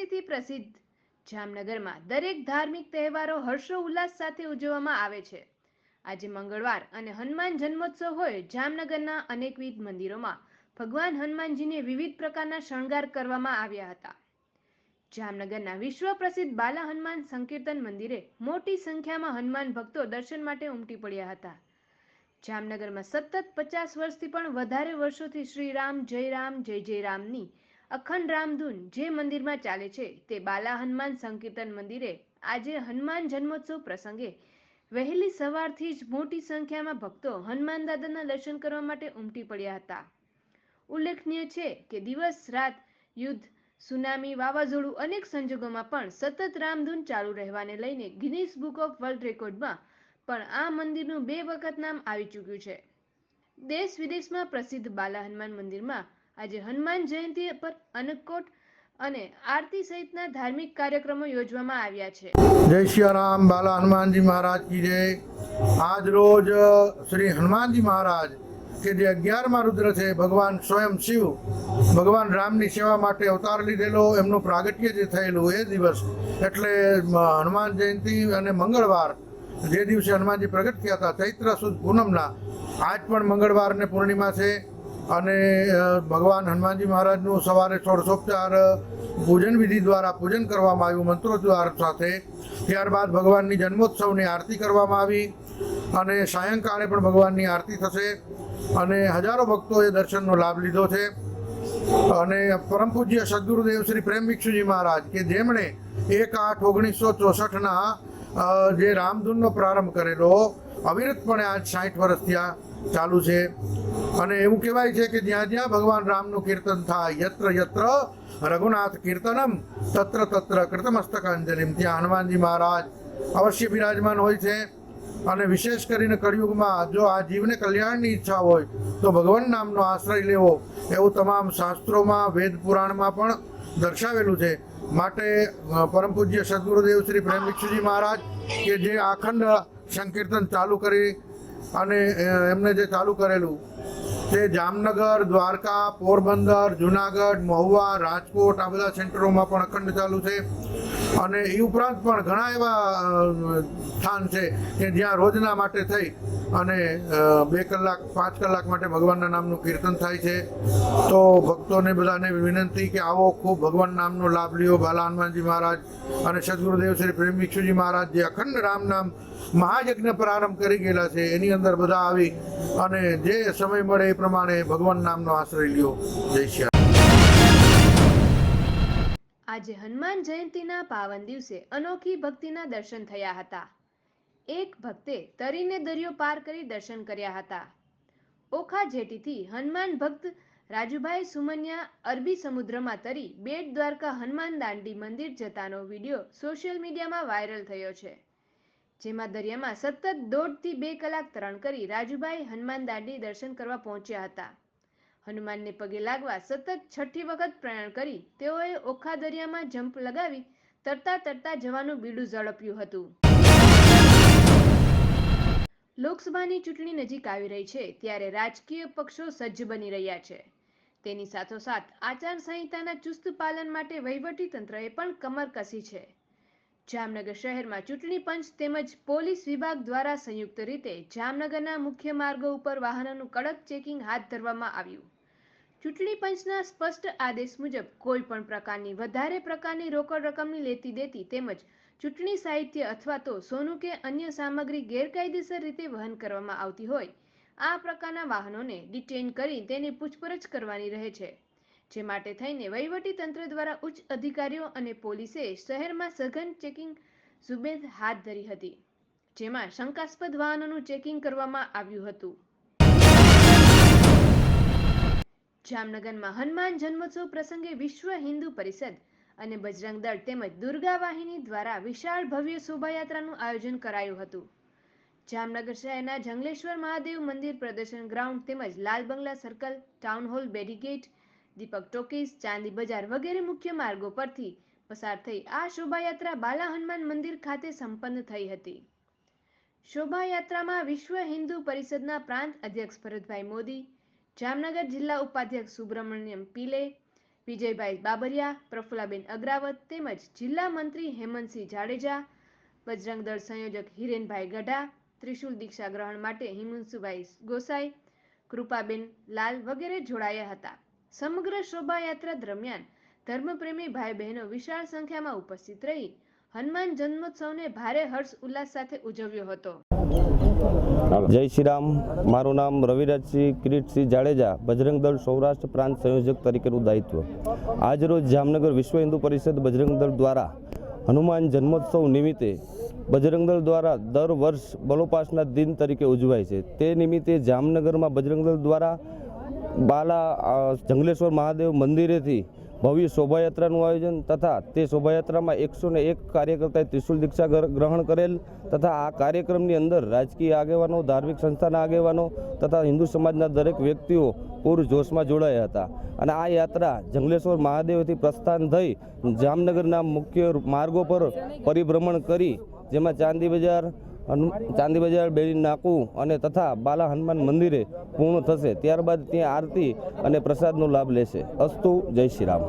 સંસ્કૃતિથી પ્રસિદ્ધ જામનગરમાં દરેક ધાર્મિક તહેવારો હર્ષોલ્લાસ સાથે ઉજવવામાં આવે છે। આજે મંગળવાર અને હનુમાન જન્મોત્સવ હોય જામનગરના અનેકવિધ મંદિરોમાં ભગવાન હનુમાનજીને વિવિધ પ્રકારના શણગાર કરવામાં આવ્યા હતા। જામનગરના વિશ્વ પ્રસિદ્ધ બાલા હનુમાન સંકીર્તન મંદિરે મોટી સંખ્યામાં હનુમાન ભક્તો દર્શન માટે ઉમટી પડ્યા હતા। જામનગરમાં સતત 50 વર્ષથી પણ વધારે વર્ષોથી શ્રી રામ જય જય રામની અખંડ રામધૂન જે મંદિરમાં ચાલે છે તે બાલા હનુમાન સંકીર્તન મંદિરે આજે હનુમાન જન્મોત્સવ પ્રસંગે વહેલી સવારથી જ મોટી સંખ્યામાં ભક્તો હનુમાન દાદાના દર્શન કરવા માટે ઉમટી પડ્યા હતા। ઉલ્લેખનીય છે કે દિવસ રાત યુદ્ધ, સુનામી, વાવાઝોડું અનેક સંજોગોમાં પણ સતત રામધૂન ચાલુ રહેવાને લઈને ગિનીસ બુક ઓફ વર્લ્ડ રેકોર્ડમાં પણ આ મંદિરનું 2 વખત નામ આવી ચૂક્યું છે। દેશ વિદેશમાં પ્રસિદ્ધ બાલા હનુમાન મંદિરમાં આજે હનુમાન જયંતિ પર અન્નકૂટ અને આરતી સહિતના ધાર્મિક કાર્યક્રમો યોજવામાં આવ્યા છે। जय श्री राम। बाला हनुमान जी महाराज की जय। आज रोज श्री हनुमान जी महाराज के जे 11मा रुद्र છે ભગવાન સ્વયં શિવ ભગવાન રામની સેવા માટે અવતાર લીધેલો એમનું પ્રાગટ્ય જે થયેલું એ દિવસ એટલે હનુમાન જયંતિ અને મંગળવાર જે દિવસે હનુમાનજી પ્રગટ થયા હતા ચૈત્ર સુદ પૂનમના આજ પણ મંગળવાર ને પૂર્ણિમા છે અને ભગવાન હનુમાનજી મહારાજનું સવારે ષોડશોપચાર પૂજન વિધિ દ્વારા પૂજન કરવામાં આવ્યું મંત્રોચ્ચાર સાથે। ત્યારબાદ ભગવાનની જન્મોત્સવની આરતી કરવામાં આવી અને સાયંકાળે પણ ભગવાનની આરતી થશે અને હજારો ભક્તોએ દર્શનનો લાભ લીધો છે। અને પરમ પૂજ્ય સદગુરુદેવ શ્રી પ્રેમ ભિક્ષુજી મહારાજ કે જેમણે 1/8/1964ના જે રામધૂનનો પ્રારંભ કરેલો અવિરતપણે આજ 60 વર્ષ થયા ચાલુ છે અને એવું કહેવાય છે કે જ્યાં જ્યાં ભગવાન રામનું કીર્તન થાય યત્ર યત્ર રઘુનાથ કીર્તનમ તત્ર તત્ર કૃતમસ્તકાંજલિમ ત્યાં હનુમાનજી મહારાજ અવશ્ય બિરાજમાન હોય છે। અને વિશેષ કરીને કળિયુગમાં જો આ જીવને કલ્યાણની ઈચ્છા હોય તો ભગવાન નામનો આશ્રય લેવો એવું તમામ શાસ્ત્રોમાં વેદ પુરાણમાં પણ દર્શાવેલું છે। માટે પરમ પૂજ્ય સદગુરુદેવ શ્રી પ્રેમ ભિક્ષુજી મહારાજ કે જે અખંડ સંકીર્તન ચાલુ કરી અને એમને જે ચાલુ કરેલું તે જામનગર, દ્વારકા, પોરબંદર, જુનાગઢ, મહુવા, રાજકોટ આ બધા સેન્ટરોમાં પણ અખંડ ચાલુ છે અને એ ઉપરાંત પણ ઘણા એવા સ્થાન છે કે જ્યાં રોજના માટે થઈ અને 2 કલાક 5 કલાક માટે ભગવાનના નામનું કીર્તન થાય છે। તો ભક્તોને બધાને વિનંતી કે આવો ખૂબ ભગવાન નામનો લાભ લ્યો। બાલા હનુમાનજી મહારાજ અને સદગુરુદેવ શ્રી પ્રેમ ભિક્ષુજી મહારાજ જે અખંડ રામ નામ મહાયજ્ઞ પ્રારંભ કરી ગયેલા છે એની અંદર બધા આવી અને જે સમય મળે એ પ્રમાણે ભગવાન નામનો આશ્રય લ્યો। જય શ્રી આજે હનુમાન જયંતિના પાવન દિવસે અનોખી ભક્તિના દર્શન થયા હતા। એક ભક્તે તરીને દરિયો પાર કરી દર્શન કર્યા હતા। ઓખા જેટીથી હનુમાન ભક્ત રાજુભાઈ સુમનિયા અરબી સમુદ્રમાં તરી બેટ દ્વારકા હનુમાન દાંડી મંદિર જતાનો વિડીયો સોશિયલ મીડિયામાં વાયરલ થયો છે। જેમાં દરિયામાં સતત 1.5 થી 2 કલાક તરણ કરી રાજુભાઈ હનુમાન દાંડી દર્શન કરવા પહોંચ્યા હતા। હનુમાનને પગે લાગવા સતત 6ઠી વખત પ્રયાણ કરી તેઓએ ઓખા દરિયામાં જમ્પ લગાવી તરતા જવાનું બીડું ઝડપ્યું હતું। લોકસભાની ચૂંટણી નજીક આવી રહી છે ત્યારે રાજકીય પક્ષો સજ્જ બની રહ્યા છે। તેની સાથોસાથ આચારસંહિતાના ચુસ્ત પાલન માટે વહીવટી તંત્રએ પણ કમર કસી છે। જામનગર શહેરમાં ચૂંટણી પંચ તેમજ પોલીસ વિભાગ દ્વારા સંયુક્ત રીતે જામનગરના મુખ્ય માર્ગો ઉપર વાહનોનું કડક ચેકિંગ હાથ ધરવામાં આવ્યું। ચૂંટણી પંચના સ્પષ્ટ આદેશ મુજબ કોઈ પણ પ્રકારની વધારે પ્રકારની રોકડ રકમની લેતી દેતી તેમજ ચૂંટણી સાહિત્ય અથવા તો સોનું કે અન્ય સામગ્રી ગેરકાયદેસર રીતે વહન કરવામાં આવતી હોય આ પ્રકારના વાહનોને ડિટેઇન કરી તેની પૂછપરછ કરવાની રહે છે। જે માટે થઈને વહીવટી તંત્ર દ્વારા ઉચ્ચ અધિકારીઓ અને પોલીસે શહેરમાં સઘન ચેકિંગ ઝુંબેશ હાથ ધરી હતી જેમાં શંકાસ્પદ વાહનોનું ચેકિંગ કરવામાં આવ્યું હતું। જામનગરમાં હનુમાન જન્મોત્સવ પ્રસંગે વિશ્વ હિન્દુ પરિષદ અને બજરંગ દળ તેમજ દુર્ગા વાહિની દ્વારા વિશાળ ભવ્ય શોભાયાત્રાનું આયોજન કરાયું હતું। જામનગર શહેરના જંગલેશ્વર મહાદેવ મંદિર પ્રદર્શન ગ્રાઉન્ડ તેમજ લાલ બંગલા સર્કલ, ટાઉન હોલ, બેરીગેટ, દીપક ટોકીઝ, ચાંદી બજાર વગેરે મુખ્ય માર્ગો પરથી પસાર થઈ આ શોભાયાત્રા બાલા હનુમાન મંદિર ખાતે સંપન્ન થઈ હતી। શોભાયાત્રામાં વિશ્વ હિન્દુ પરિષદના પ્રાંત અધ્યક્ષ ભરતભાઈ મોદી, જામનગર જિલ્લા ઉપાધ્યક્ષ સુબ્રમણ્યમ પીલે, વિજયભાઈ બાબરિયા, પ્રફુલ્લાબેન અગ્રાવત તેમજ જિલ્લા મંત્રી હેમંતસિંહ જાડેજા, બજરંગ દળ સંયોજક હિરેનભાઈ ગઢા, ત્રિશુલ દીક્ષા ગ્રહણ માટે હિમાંશુભાઈ ગોસાઈ, કૃપાબેન લાલ વગેરે જોડાયા હતા. સમગ્ર શોભાયાત્રા દરમિયાન ધર્મપ્રેમી ભાઈ બહેનો વિશાળ સંખ્યામાં ઉપસ્થિત રહી હનુમાન જન્મોત્સવને ભારે હર્ષ ઉલ્લાસ સાથે ઉજવ્યો હતો. જય શ્રી રામ. મારું નામ રવિરાજસિંહ કિરીટસિંહ જાડેજા, બજરંગ દળ સૌરાષ્ટ્ર પ્રાંત સંયોજક તરીકેનું દાયિત્વ. આજરોજ જામનગર વિશ્વ હિન્દુ પરિષદ બજરંગ દળ દ્વારા હનુમાન જન્મોત્સવ નિમિત્તે બજરંગ દળ દ્વારા દર વર્ષ બલોપાસના દિન તરીકે ઉજવાય છે. તે નિમિત્તે જામનગરમાં બજરંગ દળ દ્વારા બાલા જંગલેશ્વર મહાદેવ મંદિરેથી ભવ્ય શોભાયાત્રાનું આયોજન તથા તે શોભાયાત્રામાં 101 કાર્યકર્તાએ ત્રિશુલ દીક્ષા ગ્રહણ કરેલ તથા આ કાર્યક્રમની અંદર રાજકીય આગેવાનો, ધાર્મિક સંસ્થાના આગેવાનો તથા હિન્દુ સમાજના દરેક વ્યક્તિઓ પૂરજોશમાં જોડાયા હતા. અને આ યાત્રા જંગલેશ્વર મહાદેવથી પ્રસ્થાન થઈ જામનગરના મુખ્ય માર્ગો પર પરિભ્રમણ કરી, જેમાં ચાંદી બજાર, બેડી નાકું અને તથા બાલા હનુમાન મંદિરે પૂર્ણ થશે. ત્યારબાદ ત્યાં આરતી અને પ્રસાદનો લાભ લેશે. અસ્તુ. જય શ્રી રામ.